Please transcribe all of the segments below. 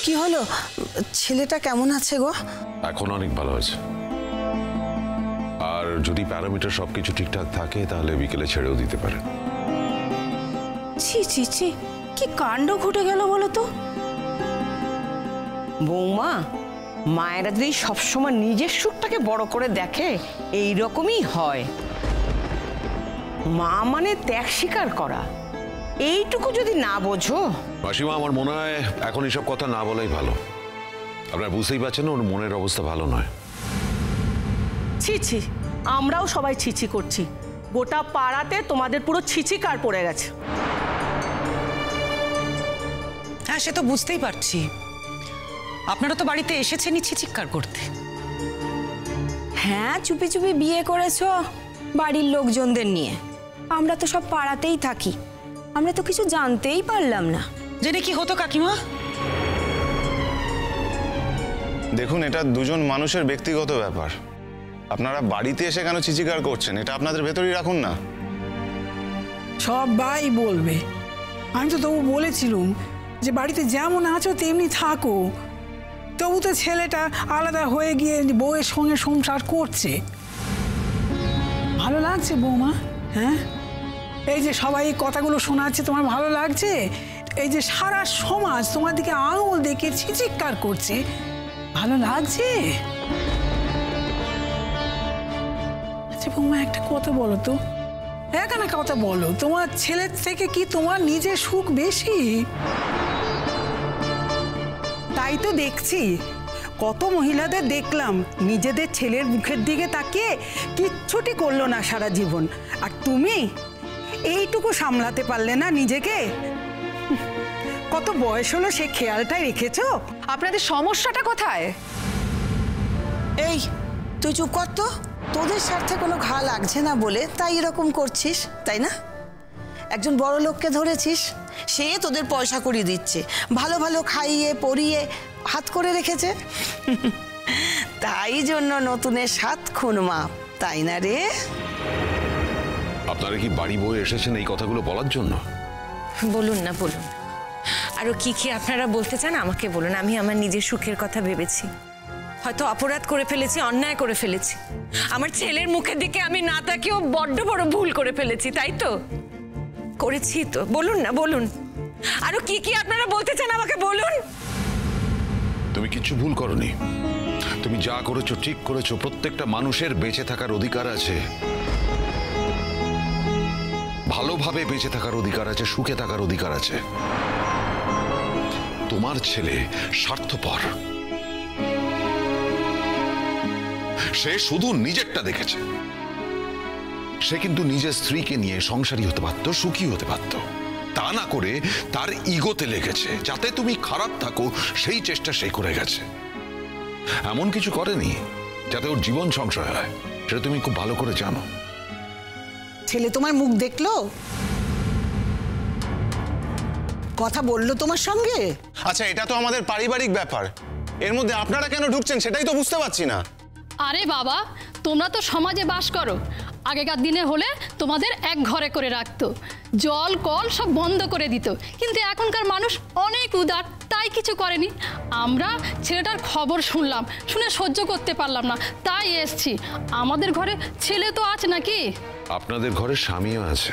কি হলো? ছেলেটা কেমন আছে গো? এখন অনেক ভালো আছে, আর যদি প্যারামিটার সবকিছু ঠিকঠাক থাকে তাহলে বিকেলে ছেড়েও দিতে পারে। ছি ছি ছি, কি কাণ্ড ঘটে গেল বলো তো। বৌমা, মায়েরা যদি সবসময় নিজের সুখটাকে বড় করে দেখে এই রকমই হয়। মা মানে ত্যাগ স্বীকার করা, এইটুকু যদি না বোঝো। মাসিমা, আমার মনে হয় এখন এসব কথা না বলাই ভালো। আপনারা বুঝতেই পারছেন ওর মনের অবস্থা ভালো নয়। ছি ছি, আমরাও সবাই ছিছি করছি। গোটা পাড়াতে তোমাদের পুরো ছিচিকার পড়ে গেছে। হ্যাঁ, সে তো বুঝতেই পারছি। আপনারা তো বাড়িতে এসেছেনই ছিচিৎকার করতে। হ্যাঁ, চুপি চুপি বিয়ে করেছো বাড়ির লোকজনদের নিয়ে। আমরা তো সব পাড়াতেই থাকি, আমরা তো কিছু জানতেই পারলাম না। জেনে কি হতো কাকিমা? দেখুন, এটা দুজন মানুষের ব্যক্তিগত ব্যাপার। আপনারা বাড়িতে এসে কেন চিচিকার করছেন, এটা আপনাদের ভেতরেই রাখুন না। সবাই বলবে। আমি তো তবু বলেছিলুম যে বাড়িতে যেমন আছো তেমনি থাকো। তবু তো ছেলেটা আলাদা হয়ে গিয়ে বউয়ের সঙ্গে সংসার করছে। ভালো লাগছে বৌমা? হ্যাঁ, এই যে সবাই এই কথাগুলো শোনাচ্ছে, তোমার ভালো লাগছে? এই যে সারা সমাজ তোমার দিকে আঙুল দেখে চিৎকার করছে, ভালো লাগছে? আচ্ছা বৌমা, একটা কথা বলো তো, এখানে কথা বলো, তোমার ছেলের থেকে কি তোমার নিজের সুখ বেশি? তাই তো দেখছি, কত মহিলাদের দেখলাম নিজেদের ছেলের মুখের দিকে তাকিয়ে কিচ্ছুটি করলো না সারা জীবন, আর তুমি এইটুকু সামলাতে পারলে না নিজেকে? কত বয়স হলো সে খেয়ালটাই রেখেছো? আপনাদের সমস্যাটা কোথায়? এই তুই চুপ কর তো। তোদের স্বার্থে কোনো ঘা লাগছে না বলে তাই এরকম করছিস, তাই না? একজন বড় লোককে ধরেছিস, সে তোদের পয়সা করি দিচ্ছে, ভালো ভালো খাইয়ে পরিয়ে হাত করে রেখেছে। তাই জন্য নতুনের 7 খুন মাপ, তাই না রে? আপনারা কি বাড়ি বয়ে এসেছেন এই কথাগুলো বলার জন্য? বলুন না, বলুন। আরো কি কি আপনারা বলতে চান আমাকে বলুন। আমি আমার নিজের সুখের কথা ভেবেছি, হয়তো অপরাধ করে ফেলেছি, অন্যায় করে ফেলেছি। আমার ছেলের মুখের দিকে আমি না তাকিয়েও বড্ড বড় ভুল করে ফেলেছি, তাই তো? করেছি তো, বলুন না, বলুন। আরো কি কি আপনারা বলতে চান আমাকে বলুন। তুমি কিচ্ছু ভুল করনি, তুমি যা করেছো ঠিক করেছো। প্রত্যেকটা মানুষের বেঁচে থাকার অধিকার আছে, ভালোভাবে বেঁচে থাকার অধিকার আছে, সুখে থাকার অধিকার আছে। তোমার ছেলে স্বার্থপর, সে শুধু নিজেরটা দেখেছে। সে কিন্তু নিজের স্ত্রীকে নিয়ে সংসারী হতে পারত, সুখী হতে পারত। তা না করে তার ইগোতে লেগেছে, যাতে তুমি খারাপ থাকো সেই চেষ্টা সে করে গেছে। এমন কিছু করেনি যাতে ওর জীবন সংশয় হয়, সেটা তুমি খুব ভালো করে জানো। ছেলে তোমার মুখ দেখলো? কথা বললো তোমার সঙ্গে? আচ্ছা, এটা তো আমাদের পারিবারিক ব্যাপার, এর মধ্যে আপনারা কেন ঢুকছেন সেটাই তো বুঝতে পারছি না। আরে বাবা, তোমরা তো সমাজে বাস করো। আগেকার দিনে হলে তোমাদের এক ঘরে করে রাখতো, জল কল সব বন্ধ করে দিত। কিন্তু এখনকার মানুষ অনেক উদার, তাই কিছু করেনি। আমরা ছেলেটার খবর শুনলাম, শুনে সহ্য করতে পারলাম না, তাই এসছি। আমাদের ঘরে ছেলে তো আছে নাকি? আপনাদের ঘরে স্বামীও আছে,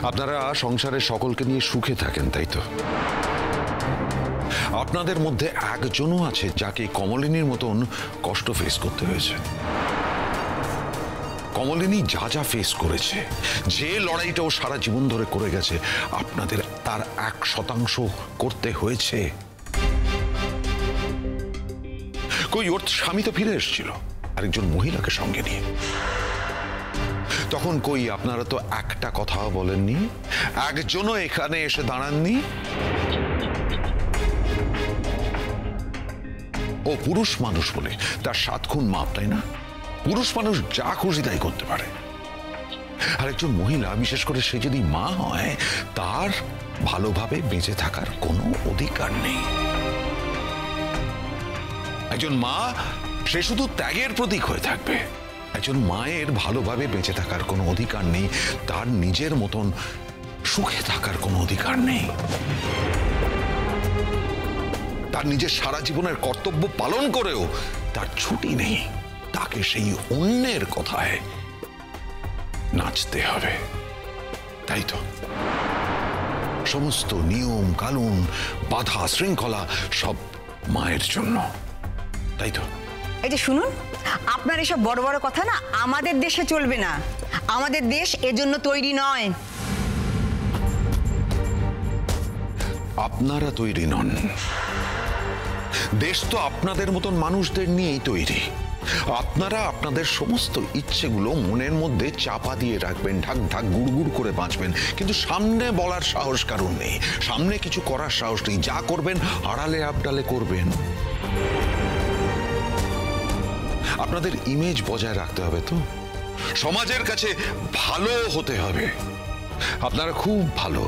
আপনারা সংসারের সকলকে নিয়ে সুখে থাকেন, তাই তো? আপনাদের মধ্যে একজনও আছে যাকে কমলিনীর মতন কষ্ট ফেস করতে হয়েছে। কমলিনী যা যা ফেস করেছে, যে লড়াইটা ও সারা জীবন ধরে করে গেছে, আপনাদের তার 1% করতে হয়েছে। কই, ওর স্বামী তো ফিরে এসেছিল আরেকজন মহিলাকে সঙ্গে নিয়ে। তখন কই আপনারা তো একটা কথাও বলেননি, একজনও এখানে এসে দাঁড়াননি। ও পুরুষ মানুষ বলে তার 7 খুন মাপ, তাই না? পুরুষ মানুষ যা খুশি তাই করতে পারে। আর একজন মহিলা, বিশেষ করে সে যদি মা হয়, তার ভালোভাবে বেঁচে থাকার কোনো অধিকার নেই। একজন মা, সে শুধু ত্যাগের প্রতীক হয়ে থাকবে। একজন মায়ের ভালোভাবে বেঁচে থাকার কোনো অধিকার নেই, তার নিজের মতন সুখে থাকার কোনো অধিকার নেই। তার নিজের সারা জীবনের কর্তব্য পালন করেও তার ছুটি নেই, তাকে সেই অন্যের কথায় নাচতে হবে, তাই তো? সমস্ত নিয়ম কানুন, বাধা শৃঙ্খলা সব মায়ের জন্য, তাই তো? এই যে শুনুন, আপনার এসব বড় বড় কথা না আমাদের দেশে চলবে না। আমাদের দেশ এজন্য তৈরি নয়। আপনারা তৈরি নন, দেশ তো আপনাদের মতন মানুষদের নিয়েই তৈরি। আপনারা আপনাদের সমস্ত ইচ্ছেগুলো মনের মধ্যে চাপা দিয়ে রাখবেন, ঢাক ঢাক গুড়গুড় করে বাঁচবেন, কিন্তু সামনে বলার সাহস কারণ নেই, সামনে কিছু করার সাহস নেই। যা করবেন আড়ালে আবডালে করবেন। আপনাদের ইমেজ বজায় রাখতে হবে, তো সমাজের কাছে ভালো হতে হবে। আপনারা খুব ভালো,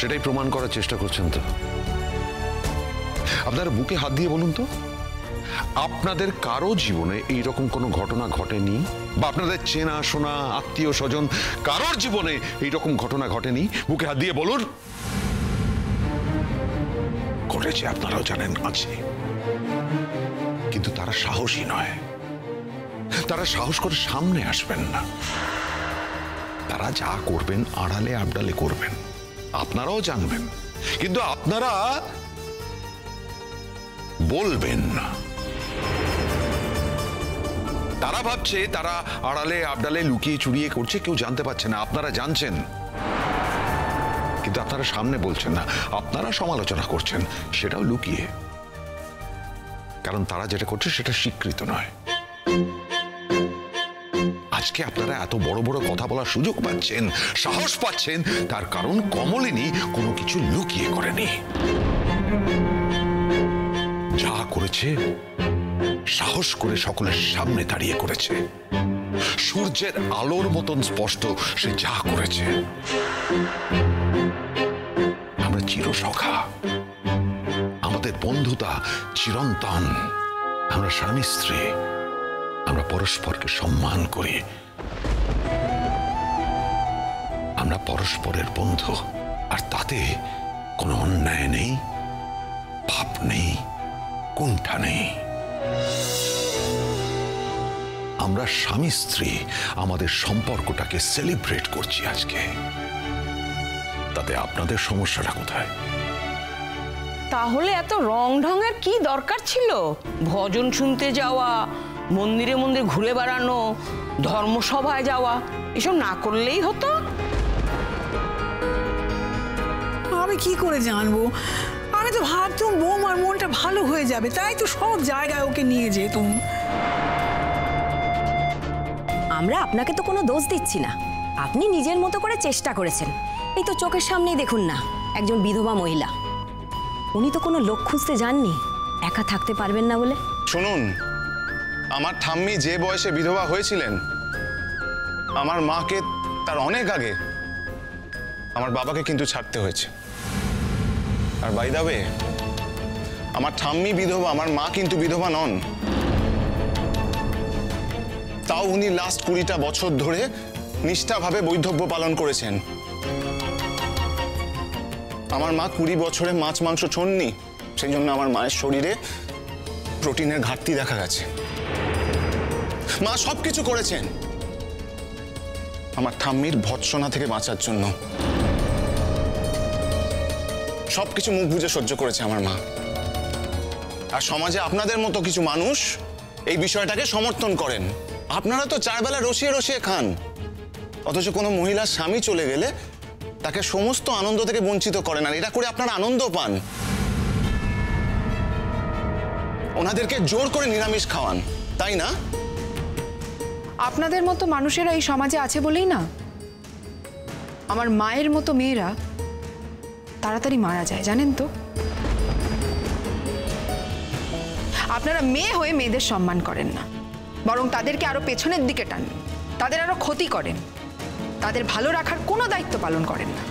সেটাই প্রমাণ করার চেষ্টা করছেন। তো আপনারা বুকে হাত দিয়ে বলুন তো, আপনাদের কারো জীবনে এইরকম কোনো ঘটনা ঘটেনি? বা আপনাদের চেনা শোনা আত্মীয় স্বজন কারোর জীবনে এইরকম ঘটনা ঘটেনি? বুকে হাত দিয়ে বলুন। ঘটেছে, আপনারাও জানেন আছে, কিন্তু তারা সাহসী নয়, তারা সাহস করে সামনে আসবেন না। তারা যা করবেন আড়ালে আবডালে করবেন, আপনারাও জানবেন, কিন্তু আপনারা বলবেন না। তারা ভাবছে তারা আড়ালে আবডালে লুকিয়ে চুরিয়ে করছে, কেউ জানতে পারছে না, আপনারা জানছেন, কিন্তু আপনারা সামনে বলছেন না। আপনারা সমালোচনা করছেন, সেটাও লুকিয়ে, কারণ তারা যেটা করছে সেটা স্বীকৃত নয়। আজকে আপনারা এত বড় বড় কথা বলার সুযোগ পাচ্ছেন, সাহস পাচ্ছেন, তার কারণ কমলিনী কোনো কিছু লুকিয়ে করেনি। যা করেছে সাহস করে সকলের সামনে দাঁড়িয়ে করেছে। সূর্যের আলোর মতন স্পষ্ট সে যা করেছে। আমরা চিরসখা, আমাদের বন্ধুতা চিরন্তন, আমরা স্বামী স্ত্রী, আমরা পরস্পরকে সম্মান করি, আমরা পরস্পরের বন্ধু, আর তাতে কোনো অন্যায় নেই, পাপ নেই, কুণ্ঠা নেই। আমরা স্বামী স্ত্রী আমাদের সম্পর্কটাকে সেলিব্রেট করছি আজকে, তাতে আপনাদের সমস্যাটা কোথায়? তাহলে এত রং ঢঙের কি দরকার ছিল? ভজন শুনতে যাওয়া, মন্দিরে মন্দিরে ঘুরে বেড়ানো, ধর্মসভায় যাওয়া, এসব না করলেই হতো। আমি কি করে জানবো? আমি তো ভাবতাম বৌমার মনটা ভালো হয়ে যাবে, তাই তো সব জায়গায় ওকে নিয়ে যেতুম। আমরা আপনাকে তো কোনো দোষ দিচ্ছি না, আপনি নিজের মতো করে চেষ্টা করেছেন। এই তো চোখের সামনেই দেখুন না, একজন বিধবা মহিলা, উনি তো কোনো লোক খুঁজতে যাননি একা থাকতে পারবেন না বলে। শুনুন, আমার ঠাম্মি যে বয়সে বিধবা হয়েছিলেন, আমার মাকে তার অনেক আগে আমার বাবাকে কিন্তু ছাড়তে হয়েছে। আর বাই দ্য ওয়ে, আমার ঠাম্মি বিধবা, আমার মা কিন্তু বিধবা নন। তাও উনি লাস্ট 20টা বছর ধরে নিষ্ঠাভাবে বৈধব্য পালন করেছেন। আমার মা 20 বছরে মাছ মাংস ছোননি, সেই জন্য আমার মায়ের শরীরে প্রোটিনের ঘাটতি দেখা গেছে। মা সবকিছু করেছেন আমার ঠাম্মির ভৎসনা থেকে বাঁচার জন্য। সবকিছু মুখ বুজে সহ্য করেছে আমার মা। আর সমাজে আপনাদের মতো কিছু মানুষ এই বিষয়টাকে সমর্থন করেন। আপনারা তো 4 বেলা রসিয়ে রসিয়ে খান, অথচ কোনো মহিলার স্বামী চলে গেলে তাকে সমস্ত আনন্দ থেকে বঞ্চিত করেন। আর এটা করে আপনারা আনন্দ পান, ওনাদেরকে জোর করে নিরামিষ খাওয়ান, তাই না? আপনাদের মতো মানুষেরা এই সমাজে আছে বলেই না আমার মায়ের মতো মেয়েরা তাড়াতাড়ি মারা যায়, জানেন তো? আপনারা মেয়ে হয়ে মেয়েদের সম্মান করেন না, বরং তাদেরকে আরো পেছনের দিকে টানেন, তাদের আরো ক্ষতি করেন, তাদের ভালো রাখার কোনো দায়িত্ব পালন করেন না।